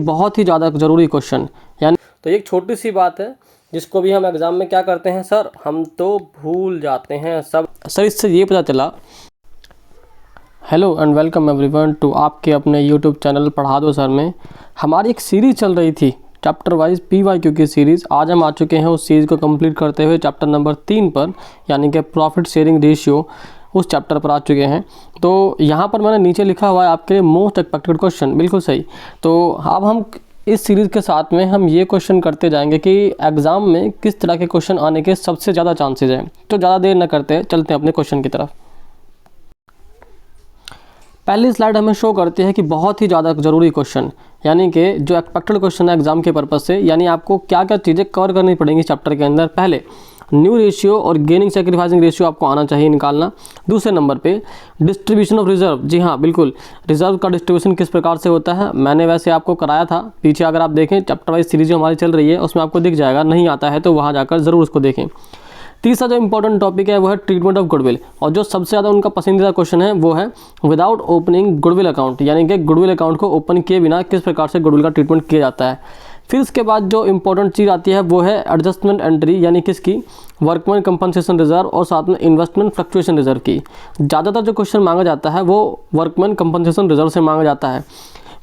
बहुत ही ज़्यादा ज़रूरी क्वेश्चन। यानी तो एक छोटी सी बात है जिसको भी हम एग्ज़ाम में क्या करते हैं सर, हम तो भूल जाते हैं सब। सर इससे ये पता चला। Hello and welcome everyone to आपके अपने यूट्यूब चैनल पढ़ा दो सर में। हमारी एक सीरीज़ चल रही थी चैप्टर वाइज PYQ की सीरीज़। आज हम आ चुके हैं उस सीरीज़ को कंप्लीट करते हुए चैप्टर नंबर 3 पर, यानी कि प्रॉफिट शेयरिंग रेशियो, उस चैप्टर पर आ चुके हैं। तो यहाँ पर मैंने नीचे लिखा हुआ है आपके लिए मोस्ट एक्सपेक्टेड क्वेश्चन, बिल्कुल सही। तो अब हम इस सीरीज़ के साथ में हम ये क्वेश्चन करते जाएंगे कि एग्ज़ाम में किस तरह के क्वेश्चन आने के सबसे ज़्यादा चांसेज हैं। तो ज़्यादा देर न करते चलते हैं अपने क्वेश्चन की तरफ। पहली स्लाइड हमें शो करती है कि बहुत ही ज़्यादा ज़रूरी क्वेश्चन, यानी कि जो एक्सपेक्टेड क्वेश्चन है एग्जाम के पर्पज़ से, यानी आपको क्या क्या चीज़ें कवर करनी पड़ेंगी चैप्टर के अंदर। पहले न्यू रेशियो और गेनिंग सेक्रीफाइसिंग रेशियो आपको आना चाहिए निकालना। दूसरे नंबर पे डिस्ट्रीब्यूशन ऑफ रिजर्व, जी हाँ बिल्कुल, रिजर्व का डिस्ट्रीब्यूशन किस प्रकार से होता है मैंने वैसे आपको कराया था पीछे। अगर आप देखें चैप्टर वाइज सीरीज जो हमारी चल रही है उसमें आपको दिख जाएगा, नहीं आता है तो वहाँ जाकर ज़रूर उसको देखें। तीसरा जो इंपॉर्टेंट टॉपिक है वो है ट्रीटमेंट ऑफ गुडविल, और जो सबसे ज़्यादा उनका पसंदीदा क्वेश्चन है वो है विदाउट ओपनिंग गुडविल अकाउंट, यानी कि गुडविल अकाउंट को ओपन किए बिना किस प्रकार से गुडविल का ट्रीटमेंट किया जाता है। फिर इसके बाद जो इंपॉर्टेंट चीज़ आती है वो है एडजस्टमेंट एंट्री, यानी किसकी, वर्कमैन कंपनसेशन रिजर्व और साथ में इन्वेस्टमेंट फ्लक्चुएशन रिजर्व की। ज़्यादातर जो क्वेश्चन मांगा जाता है वो वर्कमैन कंपनसेशन रिजर्व से मांगा जाता है।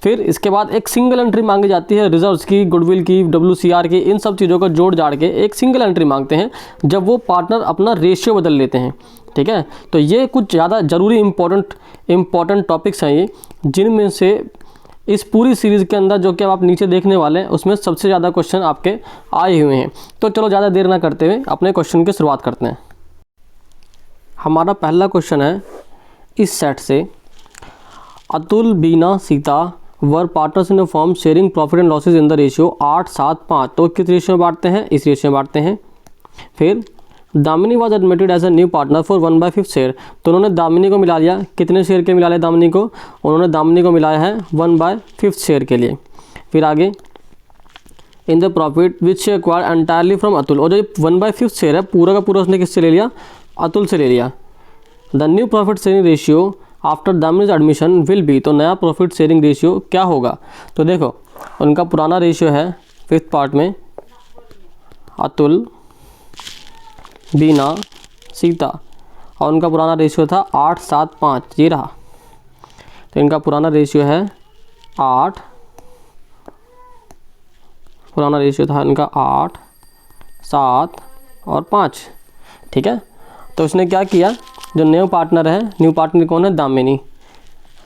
फिर इसके बाद एक सिंगल एंट्री मांगी जाती है रिजर्व्स की, गुडविल की, WCR की, इन सब चीज़ों को जोड़ जाड़ के एक सिंगल एंट्री मांगते हैं जब वो पार्टनर अपना रेशियो बदल लेते हैं। ठीक है, तो ये कुछ ज़्यादा ज़रूरी इंपॉर्टेंट टॉपिक्स हैं ये, जिनमें से इस पूरी सीरीज़ के अंदर जो कि आप नीचे देखने वाले हैं उसमें सबसे ज़्यादा क्वेश्चन आपके आए हुए हैं। तो चलो ज़्यादा देर ना करते हुए अपने क्वेश्चन की शुरुआत करते हैं। हमारा पहला क्वेश्चन है इस सेट से, Atul, Bina, Sita were partners in a firm sharing profit and losses in the ratio 8-7-5। तो किस रेशियो में बांटते हैं, इस रेशियो में बांटते हैं। फिर Damini was admitted as a new partner for 1/5 share. तो उन्होंने दामिनी को मिला लिया, कितने शेयर के मिला लिया दामिनी को, उन्होंने दामिनी को मिलाया है 1/5 शेयर के लिए। फिर आगे इन the profit which acquired entirely from Atul, और जो 1/5 शेयर है पूरा का पूरा उसने किससे ले लिया, अतुल से ले लिया। The new profit sharing ratio after Damini's admission will be, तो नया प्रॉफिट शेयरिंग रेशियो क्या होगा। तो देखो उनका पुराना रेशियो है 5th पार्ट में अतुल, बीना, सीता, और उनका पुराना रेशियो था 8-7-5, ये रहा। तो इनका पुराना रेशियो है 8, पुराना रेशियो था इनका 8, 7 और 5। ठीक है, तो उसने क्या किया, जो न्यू पार्टनर है, न्यू पार्टनर कौन है, दामिनी।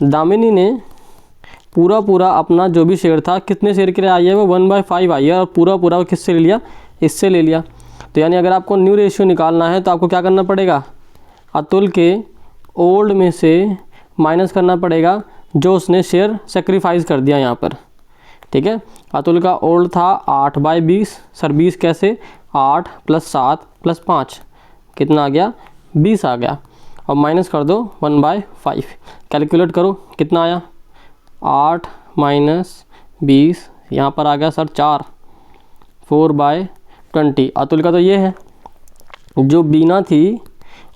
दामिनी ने पूरा अपना जो भी शेयर था, कितने शेयर के लिए आई है वो 1/5 आई है, और पूरा वो किससे ले लिया, इससे ले लिया। तो यानी अगर आपको न्यू रेशियो निकालना है तो आपको क्या करना पड़ेगा, अतुल के ओल्ड में से माइनस करना पड़ेगा जो उसने शेयर सेक्रीफाइस कर दिया यहाँ पर। ठीक है, अतुल का ओल्ड था 8/20, सर 20 कैसे, 8 + 7 + 5 कितना आ गया, 20 आ गया, और माइनस कर दो 1/5। कैलकुलेट करो कितना आया, 8 - 20, यहाँ पर आ गया सर 4, 4/20। अतुल का तो ये है। जो बीना थी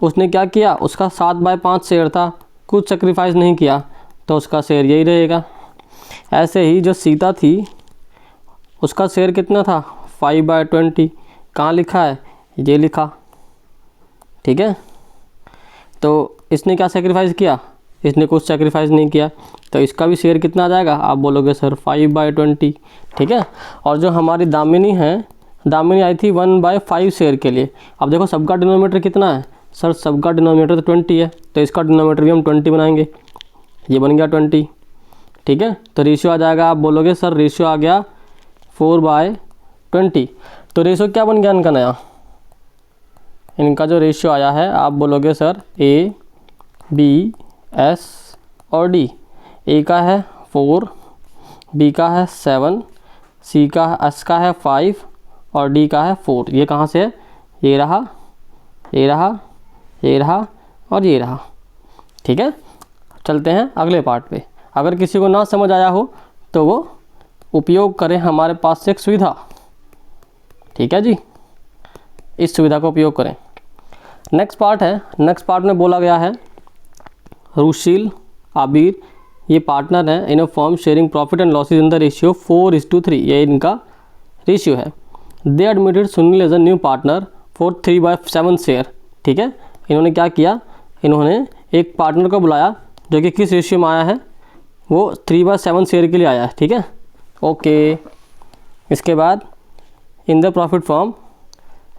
उसने क्या किया, उसका 7/5 शेयर था, कुछ सेक्रीफाइस नहीं किया, तो उसका शेयर यही रहेगा। ऐसे ही जो सीता थी उसका शेयर कितना था, 5/20, कहाँ लिखा है, ये लिखा। ठीक है, तो इसने क्या सेक्रीफाइस किया, इसने कुछ सेक्रीफाइस नहीं किया, तो इसका भी शेयर कितना आ जाएगा, आप बोलोगे सर 5/20। ठीक है, और जो हमारी दामिनी है, दामिनी आई थी 1/5 शेयर के लिए। अब देखो सबका डिनोमिनेटर कितना है, सर सबका डिनोमिनेटर तो 20 है, तो इसका डिनोमिनेटर भी हम 20 बनाएंगे, ये बन गया 20। ठीक है, तो रेशियो आ जाएगा, आप बोलोगे सर रेशियो आ गया 4/20। तो रेशियो क्या बन गया इनका नया, इनका जो रेशियो आया है आप बोलोगे सर A, B, S और D। A का है 4, B का है 7, C का S का है 5 और D का है 4। ये कहाँ से है, ये रहा, ये रहा, ये रहा और ये रहा। ठीक है, चलते हैं अगले पार्ट पे। अगर किसी को ना समझ आया हो तो वो उपयोग करें हमारे पास से एक सुविधा। ठीक है जी, इस सुविधा का उपयोग करें। नेक्स्ट पार्ट है, नेक्स्ट पार्ट में बोला गया है रुशील, आबिर, ये पार्टनर है in a firm sharing profit and losses in the ratio 4:3, ये इनका रेशियो है। They admitted Sunil as a new partner for 3/7 share. ठीक है, इन्होंने क्या किया, इन्होंने एक पार्टनर को बुलाया जो कि किस रेशियो में आया है, वो 3/7 शेयर के लिए आया है। ठीक है, ओके। इसके बाद in the profit form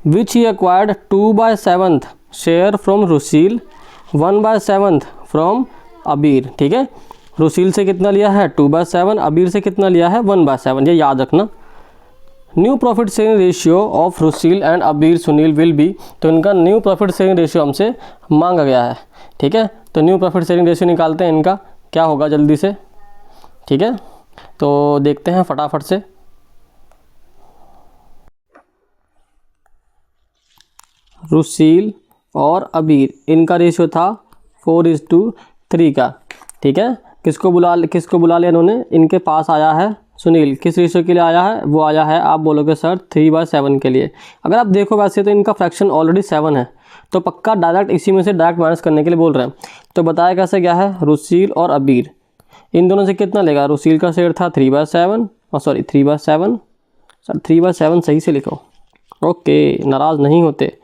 which he acquired 2/7 share from Rushil, 1/7 from Abir. ठीक है, रुसील से कितना लिया है 2/7, अबीर से कितना लिया है 1/7, ये याद रखना। New profit sharing ratio of Rushil and Abir Sunil will be, तो इनका न्यू प्रॉफिट शेयरिंग रेशियो हमसे मांगा गया है। ठीक है, तो न्यू प्रॉफिट शेयरिंग रेशियो निकालते हैं, इनका क्या होगा जल्दी से। ठीक है, तो देखते हैं फटाफट से। रुसील और अबीर इनका रेशियो था 4:3 का। ठीक है, किसको बुला लिया इन्होंने, इनके पास आया है सुनील, किस रेशियो के लिए आया है, वो आया है आप बोलोगे सर 3/7 के लिए। अगर आप देखो वैसे तो इनका फ्रैक्शन ऑलरेडी 7 है, तो पक्का डायरेक्ट इसी में से डायरेक्ट माइनस करने के लिए बोल रहे हैं। तो बताया कैसे क्या है, रुसील और अबीर इन दोनों से कितना लेगा, रुसील का शेयर था 3/7, सॉरी 3/7, सर 3/7 सही से लिखो, ओके, नाराज़ नहीं होते।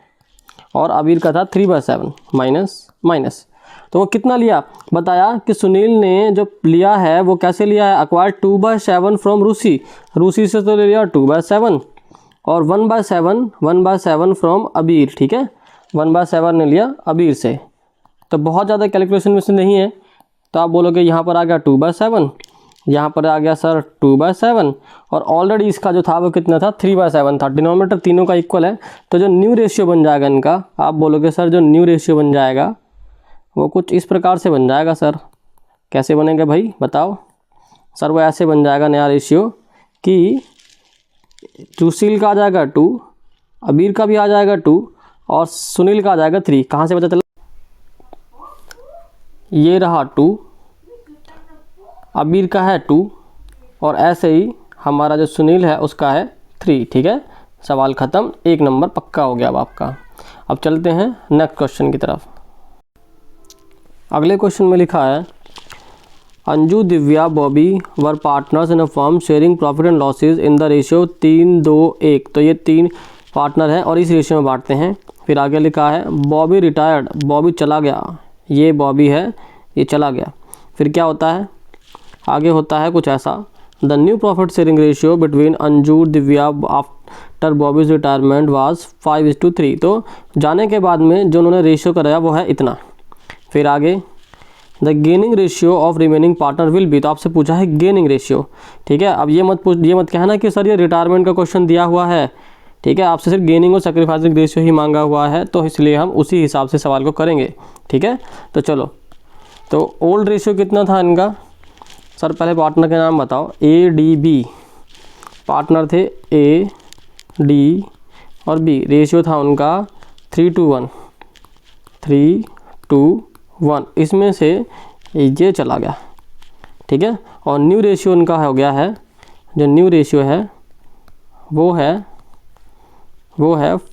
और अबीर का था 3/7 माइनस, तो वो कितना लिया, बताया कि सुनील ने जो लिया है वो कैसे लिया है, अक्वायर 2/7 फ्रॉम रूसी से तो ले लिया 2/7, और 1/7 फ्रॉम अबीर। ठीक है, 1/7 ने लिया अबीर से, तो बहुत ज़्यादा कैलकुलेशन में से नहीं है। तो आप बोलोगे यहाँ पर आ गया 2/7, यहाँ पर आ गया सर 2/7, और ऑलरेडी इसका जो था वो कितना था 3/7 था, डिनोमिनेटर तीनों का इक्वल है। तो जो न्यू रेशियो बन जाएगा इनका, आप बोलोगे सर जो न्यू रेशियो बन जाएगा वो कुछ इस प्रकार से बन जाएगा। सर कैसे बनेगा भाई बताओ, सर वो ऐसे बन जाएगा नया रेशियो कि रुसील का आ जाएगा 2, अबीर का भी आ जाएगा 2, और सुनील का आ जाएगा 3। कहाँ से पता चला, ये रहा 2, अबीर का है 2, और ऐसे ही हमारा जो सुनील है उसका है 3। ठीक है, सवाल ख़त्म, 1 नंबर पक्का हो गया अब आपका। अब चलते हैं नेक्स्ट क्वेश्चन की तरफ। अगले क्वेश्चन में लिखा है अंजू, दिव्या, बॉबी वर partners in a firm sharing profit and losses in the ratio 3:2:1। तो ये 3 पार्टनर हैं और इस रेशियो में बांटते हैं। फिर आगे लिखा है बॉबी रिटायर्ड, बॉबी चला गया, ये बॉबी है, ये चला गया। फिर क्या होता है, आगे होता है कुछ ऐसा, the new profit sharing ratio between Anju Divya after Bobby's retirement was 5:3। तो जाने के बाद में जो उन्होंने रेशियो कराया वो है इतना। फिर आगे the gaining ratio of remaining partner will be, तो आपसे पूछा है गेनिंग रेशियो। ठीक है, अब ये मत कहना कि सर ये रिटायरमेंट का क्वेश्चन दिया हुआ है। ठीक है, आपसे सिर्फ गेनिंग और सेक्रीफाइसिंग रेशियो ही मांगा हुआ है, तो इसलिए हम उसी हिसाब से सवाल को करेंगे। ठीक है, तो चलो, तो ओल्ड रेशियो कितना था इनका, सर पहले पार्टनर के नाम बताओ, ए डी बी, पार्टनर थे ए डी और बी, रेशियो था उनका 3:1, 3:1, इसमें से ये चला गया। ठीक है, और न्यू रेशियो इनका हो गया है, जो न्यू रेशियो है वो है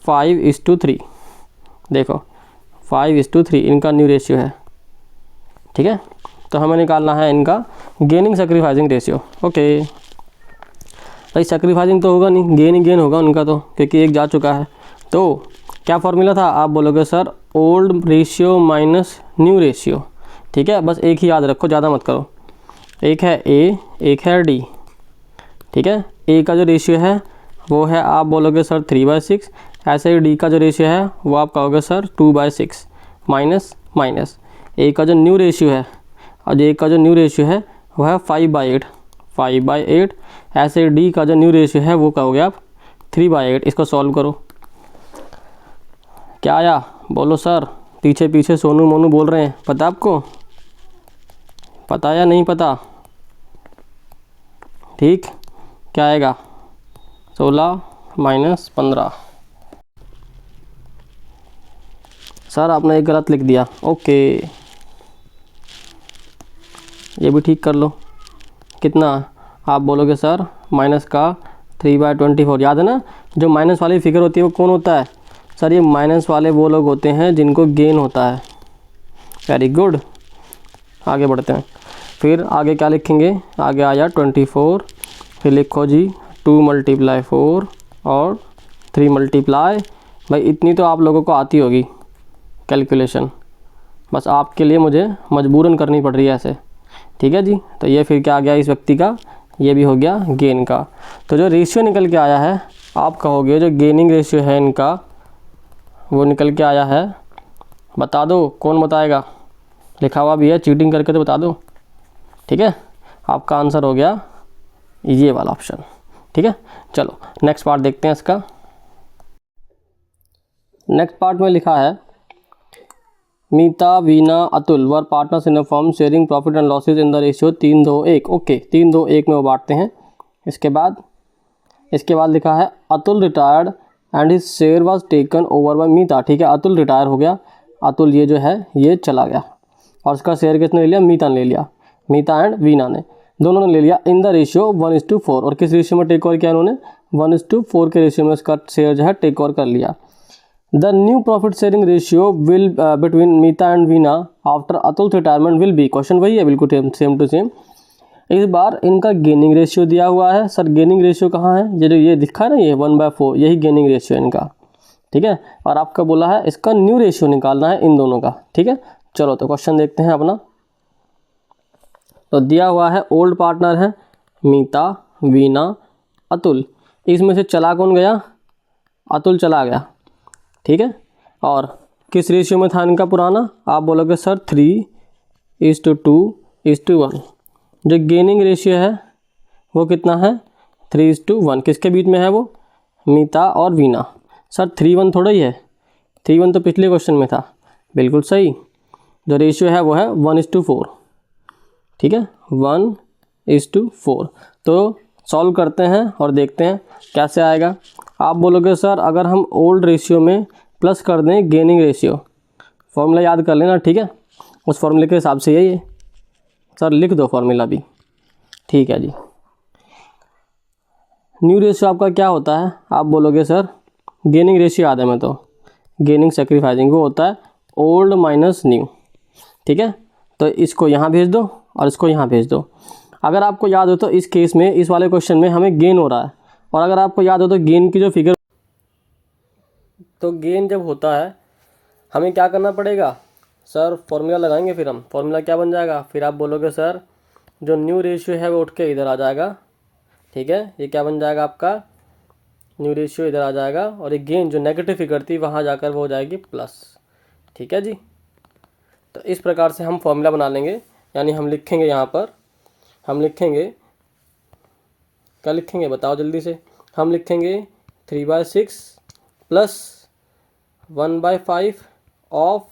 5:3। देखो 5:3 इनका न्यू रेशियो है। ठीक है, तो हमें निकालना है इनका गेनिंग सेक्रीफाइसिंग रेशियो। ओके भाई, सेक्रीफाइसिंग तो होगा नहीं, गेन ही गेन होगा उनका, तो क्योंकि एक जा चुका है। तो क्या फॉर्मूला था, आप बोलोगे sir old ratio minus new ratio. ठीक है, बस एक ही याद रखो, ज़्यादा मत करो। एक है ए, एक है डी। ठीक है, ए का जो रेशियो है वो है आप बोलोगे सर 3/6, ऐसे ही डी का जो रेशियो है वो आप कहोगे सर 2/6 माइनस ए का जो न्यू रेशियो है, और ए का जो न्यू रेशियो है वो है 5/8, ऐसे डी का जो न्यू रेशियो है वो कहोगे आप 3/8। इसको सॉल्व करो, क्या आया बोलो सर, पीछे पीछे सोनू मोनू बोल रहे हैं, पता आपको, पता या नहीं पता। ठीक, क्या आएगा 16 माइनस 15। सर आपने एक गलत लिख दिया, ओके, ये भी ठीक कर लो। कितना, आप बोलोगे सर माइनस का 3/24, याद है ना, जो माइनस वाली फिगर होती है वो कौन होता है, सर ये माइनस वाले वो लोग होते हैं जिनको गेन होता है। वेरी गुड, आगे बढ़ते हैं। फिर आगे क्या लिखेंगे, आगे आया 24, फिर लिखो जी 2 × 4 और 3 × भाई इतनी तो आप लोगों को आती होगी कैलकुलेशन, बस आपके लिए मुझे मजबूरन करनी पड़ रही है ऐसे, ठीक है जी। तो ये फिर क्या आ गया इस व्यक्ति का, ये भी हो गया गेन का। तो जो रेशियो निकल के आया है, आप कहोगे जो गेनिंग रेशियो है इनका वो निकल के आया है, बता दो कौन बताएगा, लिखा हुआ भी है, चीटिंग करके तो बता दो, ठीक है। आपका आंसर हो गया ये वाला ऑप्शन, ठीक है। चलो नेक्स्ट पार्ट देखते हैं इसका। नेक्स्ट पार्ट में लिखा है Meeta, Veena, Atul were partners in a firm sharing profit and losses in the ratio 3-2-1। Okay, 3-2-1 में वो बांटते हैं। इसके बाद लिखा है Atul retired and his share was taken over by Meeta. ठीक है, अतुल रिटायर हो गया, अतुल ये जो है ये चला गया और उसका शेयर किसने ले लिया, मीता ने ले लिया, मीता एंड वीना ने दोनों ने ले लिया इन द रेशियो 1:4। और किस रेशियो में टेक ओवर किया इन्होंने, 1:4 के रेशियो में उसका शेयर जो है टेक ओवर कर लिया। The new profit sharing ratio will between Meeta and Veena after Atul retirement will be, question वही है बिल्कुल सेम टू सेम। इस बार इनका गेनिंग रेशियो दिया हुआ है। सर गेनिंग रेशियो कहाँ है, ये जो ये दिखा है ना, ये 1/4 यही गेनिंग रेशियो है इनका, ठीक है। और आपका बोला है इसका न्यू रेशियो निकालना है इन दोनों का, ठीक है। चलो तो क्वेश्चन देखते हैं अपना। तो दिया हुआ है ओल्ड पार्टनर है मीता, वीना, अतुल, इसमें से चला कौन गया, अतुल चला गया, ठीक है। और किस रेशियो में था इनका पुराना, आप बोलोगे सर 3:2:1। जो गेनिंग रेशियो है वो कितना है, 3:1। किसके बीच में है वो, मीता और वीना। सर 3:1 थोड़ा ही है, 3:1 तो पिछले क्वेश्चन में था, बिल्कुल सही। जो रेशियो है वो है 1:4, ठीक है, 1:4। तो सॉल्व करते हैं और देखते हैं कैसे आएगा। आप बोलोगे सर अगर हम ओल्ड रेशियो में प्लस कर दें गेनिंग रेशियो, फॉर्मूला याद कर लेना, ठीक है, उस फॉर्मूले के हिसाब से यही है। सर लिख दो फॉर्मूला भी, ठीक है जी। न्यू रेशियो आपका क्या होता है, आप बोलोगे सर गेनिंग रेशियो याद है मैं तो, गेनिंग सेक्रीफाइसिंग वो होता है ओल्ड माइनस न्यू, ठीक है। तो इसको यहाँ भेज दो और इसको यहाँ भेज दो। अगर आपको याद हो तो इस केस में, इस वाले क्वेश्चन में हमें गेन हो रहा है, और अगर आपको याद हो तो गेन की जो फिगर, तो गेन जब होता है हमें क्या करना पड़ेगा, सर फॉर्मूला लगाएंगे, फिर हम फॉर्मूला क्या बन जाएगा, फिर आप बोलोगे सर जो न्यू रेशियो है वो उठ के इधर आ जाएगा, ठीक है। ये क्या बन जाएगा आपका, न्यू रेशियो इधर आ जाएगा, और ये गेन जो नेगेटिव फिगर थी वहाँ जाकर वो हो जाएगी प्लस, ठीक है जी। तो इस प्रकार से हम फॉर्मूला बना लेंगे, यानी हम लिखेंगे यहाँ पर, हम लिखेंगे, क्या लिखेंगे बताओ जल्दी से, हम लिखेंगे 3/6 प्लस 1/5 ऑफ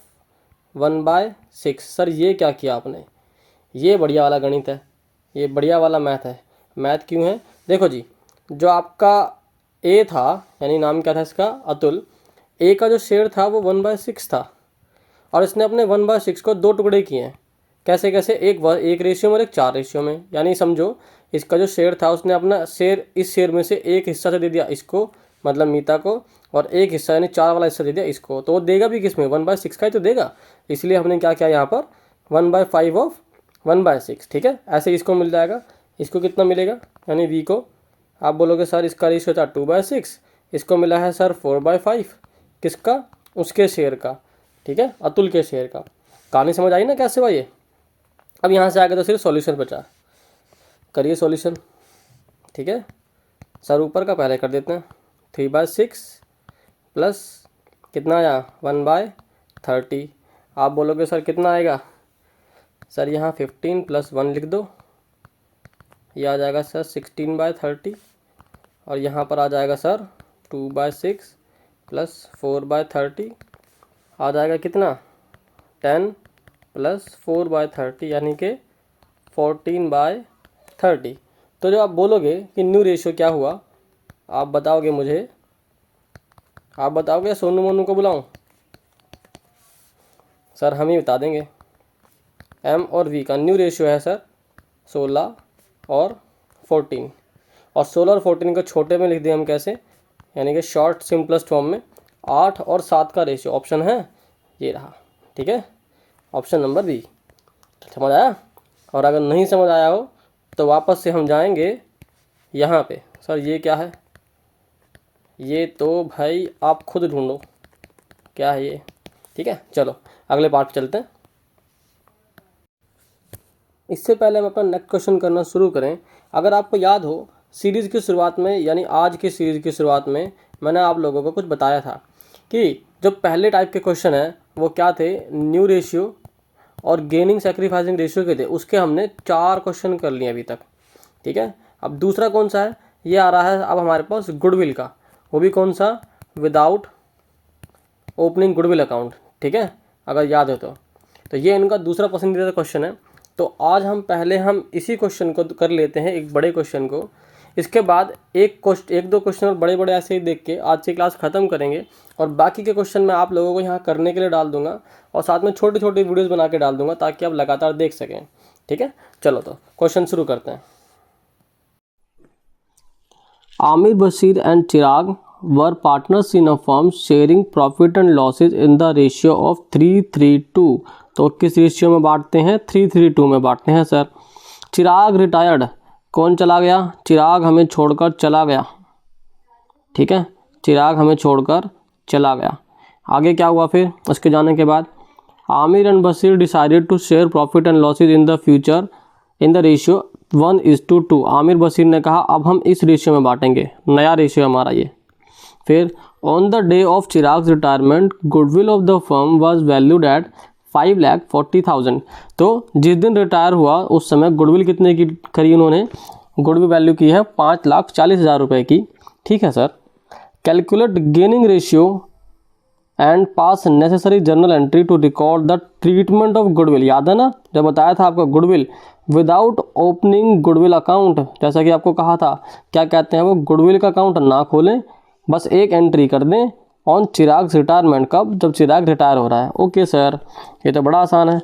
1/6। सर ये क्या किया आपने, ये बढ़िया वाला गणित है, ये बढ़िया वाला मैथ है। मैथ क्यों है, देखो जी, जो आपका ए था, यानी नाम क्या था इसका, अतुल, ए का जो शेयर था वो 1/6 था, और इसने अपने 1/6 को 2 टुकड़े किए हैं। कैसे कैसे, एक रेशियो में और एक 4 रेशियो में। यानी समझो इसका जो शेयर था उसने अपना शेयर, इस शेयर में से एक हिस्सा से दे दिया इसको, मतलब मीता को, और एक हिस्सा यानी 4 वाला हिस्सा दे दिया इसको। तो वो देगा भी किस में, 1/6 का ही तो देगा। इसलिए हमने क्या किया यहाँ पर, 1/5 ऑफ 1/6, ठीक है। ऐसे इसको मिल जाएगा, इसको कितना मिलेगा, यानी वी को आप बोलोगे सर इसका रेशियो था 2/6, इसको मिला है सर 4/5, किसका, उसके शेयर का, ठीक है, अतुल के शेयर का। कहानी समझ आई ना कैसे हुआ ये। अब यहाँ से आगे तो सिर्फ सॉल्यूशन बचा, करिए सॉल्यूशन, ठीक है। सर ऊपर का पहले कर देते हैं, 3/6 प्लस कितना आया 1/30। आप बोलोगे सर कितना आएगा, सर यहाँ 15 + 1 लिख दो, ये आ जाएगा सर 16/30, और यहाँ पर आ जाएगा सर 2/6 प्लस 4/30, आ जाएगा कितना 10 + 4/30, यानी कि 14/30। तो जो आप बोलोगे कि न्यू रेशियो क्या हुआ, आप बताओगे मुझे, आप बताओगे सोनू मोनू को बुलाऊं, सर हम ही बता देंगे। एम और वी का न्यू रेशियो है सर 16 और 14, और 16 और 14 को छोटे में लिख दिए हम कैसे, यानी कि शॉर्ट सिंपलेस्ट फॉर्म में 8 और 7 का रेशियो, ऑप्शन है ये रहा, ठीक है, ऑप्शन नंबर बी। समझ आया। और अगर नहीं समझ आया हो तो वापस से हम जाएंगे यहाँ पे। सर ये क्या है, ये तो भाई आप खुद ढूंढो क्या है ये। ठीक है, चलो अगले पार्ट पे चलते हैं। इससे पहले हम अपना नेक्स्ट क्वेश्चन करना शुरू करें, अगर आपको याद हो सीरीज़ की शुरुआत में, यानी आज की सीरीज़ की शुरुआत में मैंने आप लोगों को कुछ बताया था कि जो पहले टाइप के क्वेश्चन हैं वो क्या थे, न्यू रेशियो और गेनिंग सैक्रिफाइसिंग रेशियो के थे। उसके हमने 4 क्वेश्चन कर लिए अभी तक। ठीक है, अब दूसरा कौन सा है, ये आ रहा है अब हमारे पास गुडविल का, वो भी कौन सा, विदाउट ओपनिंग गुडविल अकाउंट। ठीक है, अगर याद हो तो ये इनका दूसरा पसंदीदा क्वेश्चन है। तो आज हम पहले इसी क्वेश्चन को कर लेते हैं, एक बड़े क्वेश्चन को। इसके बाद एक दो क्वेश्चन और बड़े बड़े ऐसे ही देख के आज की क्लास ख़त्म करेंगे, और बाकी के क्वेश्चन मैं आप लोगों को यहाँ करने के लिए डाल दूंगा, और साथ में छोटी छोटी वीडियोस बना के डाल दूंगा ताकि आप लगातार देख सकें। ठीक है, चलो तो क्वेश्चन शुरू करते हैं। Aamir, Bashir and Chirag were partners in a firm sharing profit and losses in the ratio of 3:3:2। तो किस रेशियो में बांटते हैं, 3:3:2 में बांटते हैं सर। चिराग रिटायर्ड, कौन चला गया, चिराग हमें छोड़कर चला गया। ठीक है, चिराग हमें छोड़कर चला गया। आगे क्या हुआ फिर उसके जाने के बाद, Aamir and Bashir decided to share profit and losses in the future in the ratio 1:2। Aamir Bashir ने कहा अब हम इस रेशियो में बांटेंगे, नया रेशियो हमारा ये। फिर on the day of Chirag's retirement goodwill of the firm was valued at 5,40,000। तो जिस दिन रिटायर हुआ उस समय गुडविल कितने की करी उन्होंने, गुडविल वैल्यू की है 5,40,000 रुपये की। ठीक है sir. Calculate gaining ratio and pass necessary journal entry to record the treatment of goodwill. याद है ना, जब बताया था आपको goodwill without opening goodwill account, जैसा कि आपको कहा था क्या कहते हैं वो, गुडविल का अकाउंट ना खोलें, बस एक एंट्री कर दें ऑन चिराग रिटायरमेंट। कब, जब चिराग रिटायर हो रहा है। ओके सर, ये तो बड़ा आसान है।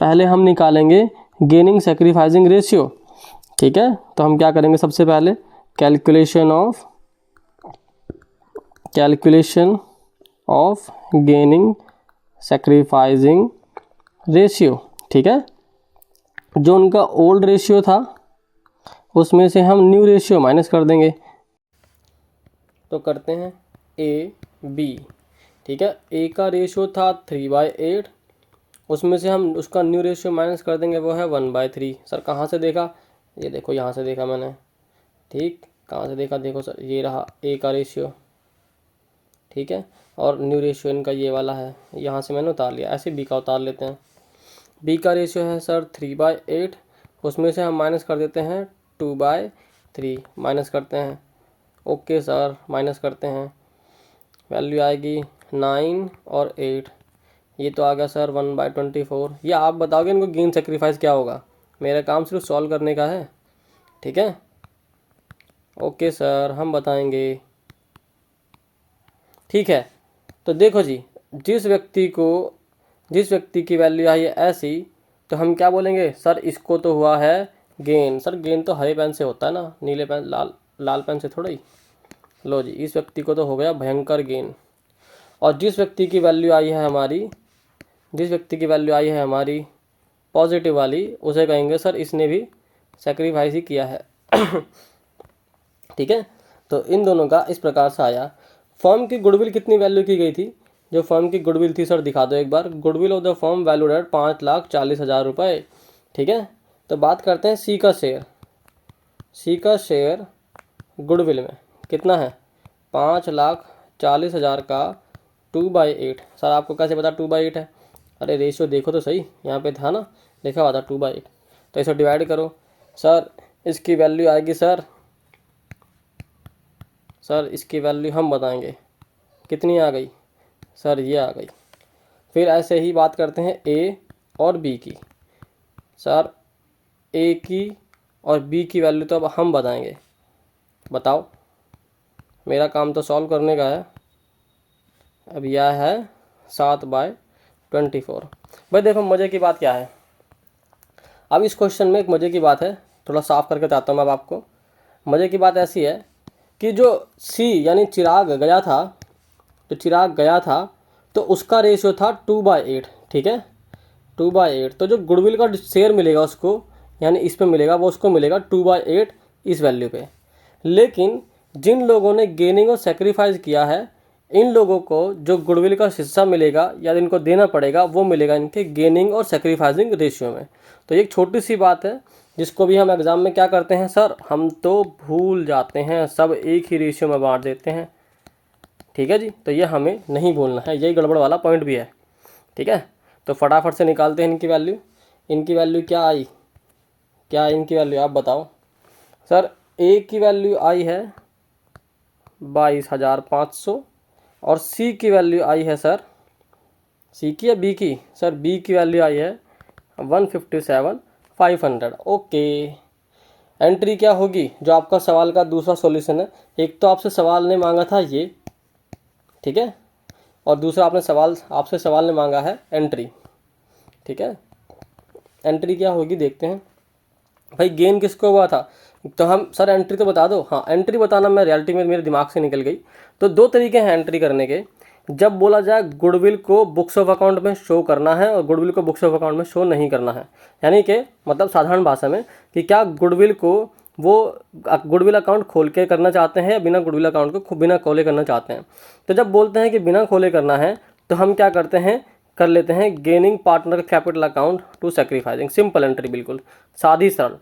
पहले हम निकालेंगे गेनिंग सैक्रिफाइसिंग रेशियो। ठीक है, तो हम क्या करेंगे, सबसे पहले calculation of gaining sacrificing ratio. ठीक है, जो उनका ओल्ड रेशियो था उसमें से हम न्यू रेशियो माइनस कर देंगे। तो करते हैं ए बी। ठीक है, ए का रेशियो था 3/8, उसमें से हम उसका न्यू रेशियो माइनस कर देंगे, वो है 1/3। सर कहाँ से देखा, ये देखो यहाँ से देखा मैंने। ठीक, कहाँ से देखा, देखो सर ये रहा ए का रेशियो। ठीक है, और न्यू रेशियो इनका ये वाला है, यहाँ से मैंने उतार लिया। ऐसे बी का उतार लेते हैं। बी का रेशियो है सर 3/8, उसमें से हम माइनस कर देते हैं 2/3, माइनस करते हैं। ओके सर, माइनस करते हैं, वैल्यू आएगी 9 और 8, ये तो आ गया सर 1/24। ये आप बताओगे इनको गेन सेक्रीफाइस क्या होगा, मेरा काम सिर्फ सॉल्व करने का है। ठीक है, ओके सर हम बताएंगे। ठीक है, तो देखो जी, जिस व्यक्ति की वैल्यू आई है ऐसी, तो हम क्या बोलेंगे, सर इसको तो हुआ है गेन। सर गेन तो हरे पेन से होता है ना, नीले पेन लाल पेन से थोड़ा ही। लो जी, इस व्यक्ति को तो हो गया भयंकर गेन। और जिस व्यक्ति की वैल्यू आई है हमारी पॉजिटिव वाली, उसे कहेंगे सर इसने भी सेक्रीफाइस ही किया है। ठीक है, तो इन दोनों का इस प्रकार से आया। फर्म की गुडविल कितनी वैल्यू की गई थी, जो फर्म की गुडविल थी सर दिखा दो एक बार। Goodwill of the firm valued at 5,40,000 रुपये। ठीक है, तो बात करते हैं सी का शेयर गुडविल में कितना है, 5,40,000 का 2/8। सर आपको कैसे पता 2/8 है, अरे रेशियो देखो तो सही, यहाँ पे था ना लिखा हुआ था 2/8। तो इसे डिवाइड करो सर, इसकी वैल्यू आएगी सर इसकी वैल्यू हम बताएंगे कितनी आ गई सर, ये आ गई। फिर ऐसे ही बात करते हैं ए और बी की। सर ए की और बी की वैल्यू तो अब हम बताएंगे, बताओ, मेरा काम तो सॉल्व करने का है। अब यह है 7/24। भाई देखो मज़े की बात क्या है, अब इस क्वेश्चन में एक मज़े की बात है, थोड़ा साफ करके बताता हूँ मैं अब आपको। मज़े की बात ऐसी है कि जो सी यानी चिराग गया था, तो उसका रेशियो था 2/8। ठीक है, 2/8। तो जो गुडविल का शेयर मिलेगा उसको, यानी इस पे मिलेगा वो उसको मिलेगा 2/8 इस वैल्यू पे। लेकिन जिन लोगों ने गेनिंग और सेक्रीफाइस किया है, इन लोगों को जो गुडविल का हिस्सा मिलेगा या इनको देना पड़ेगा वो मिलेगा इनके गेनिंग और सेक्रीफाइसिंग रेशियो में। तो ये एक छोटी सी बात है जिसको भी हम एग्ज़ाम में क्या करते हैं सर, हम तो भूल जाते हैं, सब एक ही रेशियो में बांट देते हैं। ठीक है जी, तो ये हमें नहीं भूलना है, यही गड़बड़ वाला पॉइंट भी है। ठीक है, तो फटाफट से निकालते हैं इनकी वैल्यू। इनकी वैल्यू क्या आई, क्या है इनकी वैल्यू आप बताओ सर। ए की वैल्यू आई है 22,500 और सी की वैल्यू आई है सर, सी की या बी की सर, बी की वैल्यू आई है 157,500। ओके, एंट्री क्या होगी जो आपका सवाल का दूसरा सॉल्यूशन है। एक तो आपसे सवाल ने मांगा था ये, ठीक है, और दूसरा आपसे सवाल ने मांगा है एंट्री। ठीक है, एंट्री क्या होगी देखते हैं भाई। गेन किसको हुआ था, तो हम सर एंट्री तो बता दो। हाँ, एंट्री बताना मैं रियलिटी में मेरे दिमाग से निकल गई। तो दो तरीके हैं एंट्री करने के। जब बोला जाए गुडविल को बुक्स ऑफ अकाउंट में शो करना है और गुडविल को बुक्स ऑफ अकाउंट में शो नहीं करना है, यानी कि मतलब साधारण भाषा में कि क्या गुडविल को वो गुडविल अकाउंट खोल के करना चाहते हैं या बिना गुडविल अकाउंट को बिना खोले करना चाहते हैं। तो जब बोलते हैं कि बिना खोले करना है तो हम क्या करते हैं, कर लेते हैं gaining partner capital account to sacrificing, simple entry, बिल्कुल सादी सरल।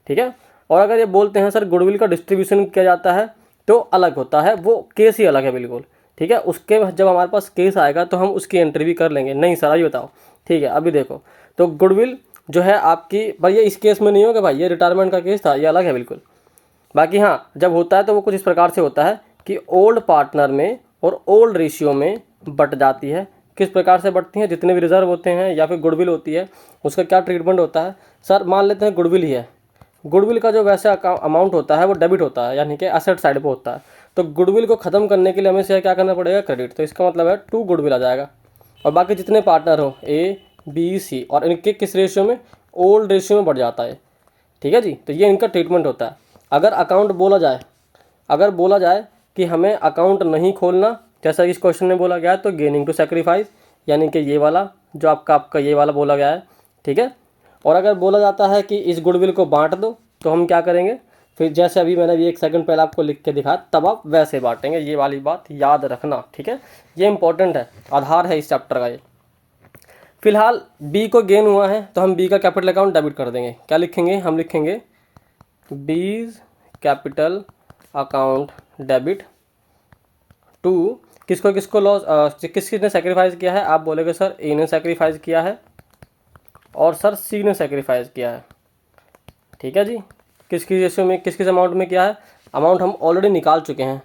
ठीक है, और अगर ये बोलते हैं सर गुडविल का डिस्ट्रीब्यूशन किया जाता है तो अलग होता है, वो केस ही अलग है बिल्कुल। ठीक है, उसके जब हमारे पास केस आएगा तो हम उसकी एंट्री भी कर लेंगे। नहीं सर, अभी बताओ। ठीक है, अभी देखो, तो गुडविल जो है आपकी, भाई ये इस केस में नहीं होगा भाई, ये रिटायरमेंट का केस था, ये अलग है बिल्कुल। बाकी हाँ, जब होता है तो वो कुछ इस प्रकार से होता है कि ओल्ड पार्टनर में और ओल्ड रेशियो में बट जाती है। किस प्रकार से बढ़ती हैं, जितने भी रिजर्व होते हैं या फिर गुडविल होती है उसका क्या ट्रीटमेंट होता है। सर मान लेते हैं गुडविल ही है, गुडविल का जो वैसे अमाउंट होता है वो डेबिट होता है, यानी कि एसेट साइड पे होता है। तो गुडविल को ख़त्म करने के लिए हमें से क्या करना पड़ेगा, क्रेडिट। तो इसका मतलब है 2 गुडविल आ जाएगा और बाकी जितने पार्टनर हो ए बी सी और इनके किस रेशियो में, ओल्ड रेशियो में बढ़ जाता है। ठीक है जी, तो ये इनका ट्रीटमेंट होता है। अगर अकाउंट बोला जाए, अगर बोला जाए कि हमें अकाउंट नहीं खोलना, जैसा इस क्वेश्चन में बोला गया है, तो गेनिंग टू सेक्रीफाइस, यानी कि ये वाला जो आपका ये वाला बोला गया है। ठीक है, और अगर बोला जाता है कि इस गुडविल को बांट दो तो हम क्या करेंगे, फिर जैसे अभी मैंने अभी 1 सेकंड पहले आपको लिख के दिखाया, तब आप वैसे बांटेंगे। ये वाली बात याद रखना, ठीक है, ये इंपॉर्टेंट है, आधार है इस चैप्टर का ये। फिलहाल बी को गेन हुआ है तो हम बी का कैपिटल अकाउंट डेबिट कर देंगे। क्या लिखेंगे, हम लिखेंगे बीज कैपिटल अकाउंट डेबिट टू किसको किसको लॉस, किसने सेक्रीफाइस किया है, आप बोलेगे सर ए ने सेक्रीफाइस किया है और सर सी ने सेक्रीफाइस किया है। ठीक है जी, किसकी रेशियो में, किस अमाउंट में किया है, अमाउंट हम ऑलरेडी निकाल चुके हैं।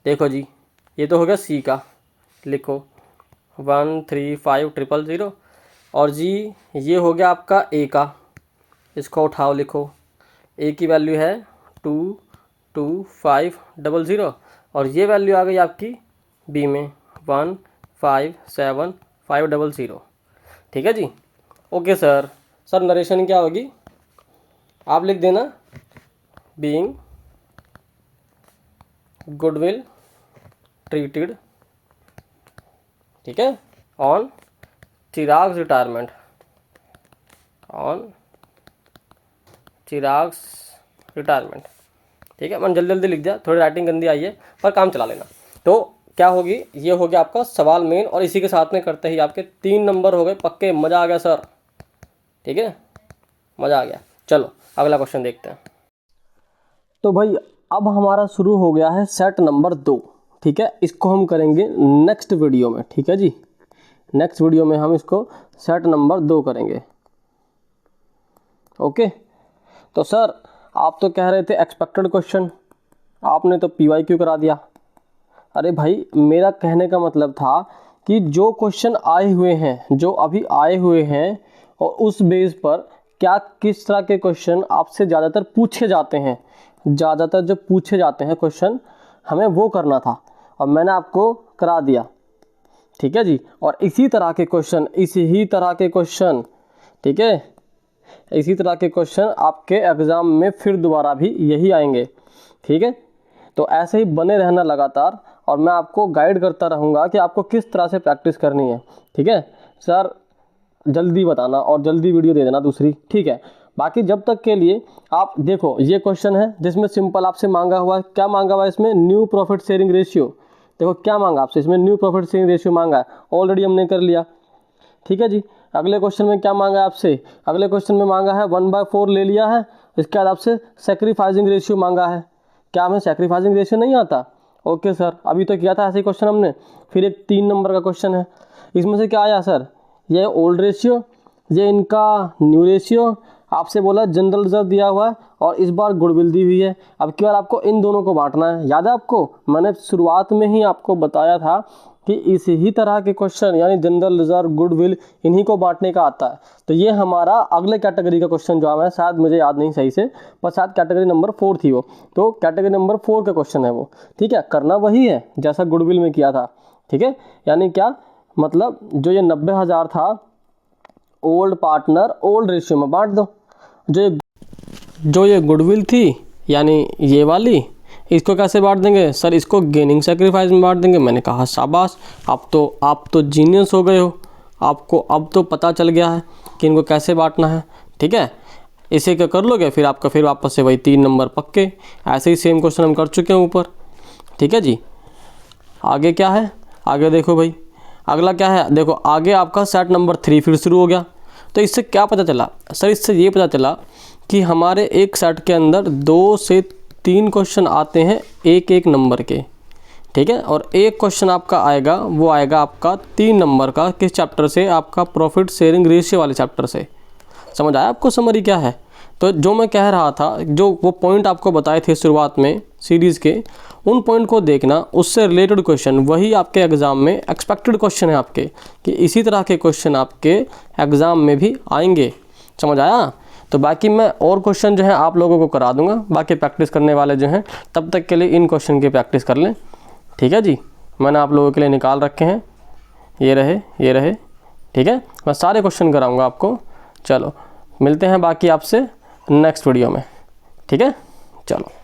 देखो जी, ये तो हो गया सी का, लिखो 135,000 और जी ये हो गया आपका ए का, इसको उठाओ, लिखो ए की वैल्यू है 225,000 और ये वैल्यू आ गई आपकी बी में 157,500। ठीक है जी, ओके सर। सर नरेशन क्या होगी, आप लिख देना बीइंग गुडविल ट्रीटेड, ठीक है, ऑन चिराग्स रिटायरमेंट, ऑन चिराग्स रिटायरमेंट। ठीक है, मैंने जल्दी जल्दी लिख दिया, थोड़ी राइटिंग गंदी आई है पर काम चला लेना। तो क्या होगी, ये हो गया आपका सवाल मेन, और इसी के साथ में करते ही आपके 3 नंबर हो गए पक्के। मज़ा आ गया सर, ठीक है, मज़ा आ गया। चलो अगला क्वेश्चन देखते हैं। तो भाई अब हमारा शुरू हो गया है सेट नंबर 2। ठीक है, इसको हम करेंगे नेक्स्ट वीडियो में। ठीक है जी, नेक्स्ट वीडियो में हम इसको सेट नंबर 2 करेंगे। ओके, तो सर आप तो कह रहे थे एक्सपेक्टेड क्वेश्चन, आपने तो PYQ करा दिया। अरे भाई मेरा कहने का मतलब था कि जो क्वेश्चन आए हुए हैं, जो अभी आए हुए हैं, और उस बेस पर क्या किस तरह के क्वेश्चन आपसे ज़्यादातर पूछे जाते हैं, ज़्यादातर जो पूछे जाते हैं क्वेश्चन हमें वो करना था और मैंने आपको करा दिया। ठीक है जी, और इसी तरह के क्वेश्चन, इसी तरह के क्वेश्चन, ठीक है, इसी तरह के क्वेश्चन आपके एग्ज़ाम में फिर दोबारा भी यही आएंगे। ठीक है, तो ऐसे ही बने रहना लगातार और मैं आपको गाइड करता रहूँगा कि आपको किस तरह से प्रैक्टिस करनी है। ठीक है सर, जल्दी बताना और जल्दी वीडियो दे देना दूसरी। ठीक है, बाकी जब तक के लिए आप देखो, ये क्वेश्चन है जिसमें सिंपल आपसे मांगा हुआ है, क्या मांगा हुआ है इसमें, न्यू प्रॉफिट शेयरिंग रेशियो। देखो क्या मांगा आपसे इसमें, न्यू प्रॉफिट शेयरिंग रेशियो मांगा है, ऑलरेडी हमने कर लिया, ठीक है जी। अगले क्वेश्चन में क्या मांगा है आपसे, अगले क्वेश्चन में मांगा है 1/4 ले लिया है। इसके बाद आपसे सेक्रीफाइसिंग रेशियो मांगा है, क्या हमें सेक्रीफाइसिंग रेशियो नहीं आता, ओके सर अभी तो किया था ऐसे क्वेश्चन हमने। फिर एक 3 नंबर का क्वेश्चन है, इसमें से क्या आया सर, ये ओल्ड रेशियो, ये इनका न्यू रेशियो, आपसे बोला जनरल रिजर्व दिया हुआ है और इस बार गुडविल दी हुई है। अब की बार आपको इन दोनों को बांटना है, याद है आपको, मैंने शुरुआत में ही आपको बताया था कि इसी ही तरह के क्वेश्चन यानी जनरल रिजर्व, गुडविल, इन्हीं को बांटने का आता है। तो ये हमारा अगले कैटेगरी का क्वेश्चन जो है, शायद मुझे याद नहीं सही से, पर शायद कैटेगरी नंबर 4 थी वो, तो कैटेगरी नंबर 4 का क्वेश्चन है वो, ठीक है। करना वही है जैसा गुडविल में किया था, ठीक है। यानी क्या मतलब, जो ये 90,000 था ओल्ड पार्टनर ओल्ड रेशियो में बांट दो। जो ये गुडविल थी यानी ये वाली, इसको कैसे बांट देंगे सर, इसको गेनिंग सेक्रीफाइस में बांट देंगे। मैंने कहा शाबाश, आप तो जीनियस हो गए हो, आपको अब तो पता चल गया है कि इनको कैसे बांटना है, ठीक है। इसे क्या कर लोगे फिर आपका फिर वापस से वही 3 नंबर पक्के। ऐसे ही सेम क्वेश्चन हम कर चुके हैं ऊपर, ठीक है जी। आगे क्या है, आगे देखो भाई, अगला क्या है, देखो आगे आपका सेट नंबर 3 फिर शुरू हो गया। तो इससे क्या पता चला सर, इससे ये पता चला कि हमारे एक सेट के अंदर 2 से 3 क्वेश्चन आते हैं एक एक नंबर के, ठीक है। और एक क्वेश्चन आपका आएगा, वो आएगा आपका 3 नंबर का, किस चैप्टर से, आपका प्रॉफिट शेयरिंग रेशियो वाले चैप्टर से। समझ आया आपको समरी क्या है। तो जो मैं कह रहा था, जो वो पॉइंट आपको बताए थे शुरुआत में सीरीज़ के, उन पॉइंट को देखना, उससे रिलेटेड क्वेश्चन वही आपके एग्ज़ाम में एक्सपेक्टेड क्वेश्चन है आपके, कि इसी तरह के क्वेश्चन आपके एग्ज़ाम में भी आएंगे। समझ आया। तो बाकी मैं और क्वेश्चन जो है आप लोगों को करा दूंगा, बाकी प्रैक्टिस करने वाले जो हैं तब तक के लिए इन क्वेश्चन की प्रैक्टिस कर लें, ठीक है जी। मैंने आप लोगों के लिए निकाल रखे हैं, ये रहे, ठीक है। मैं सारे क्वेश्चन कराऊंगा आपको। चलो मिलते हैं बाकी आपसे नेक्स्ट वीडियो में, ठीक है, चलो।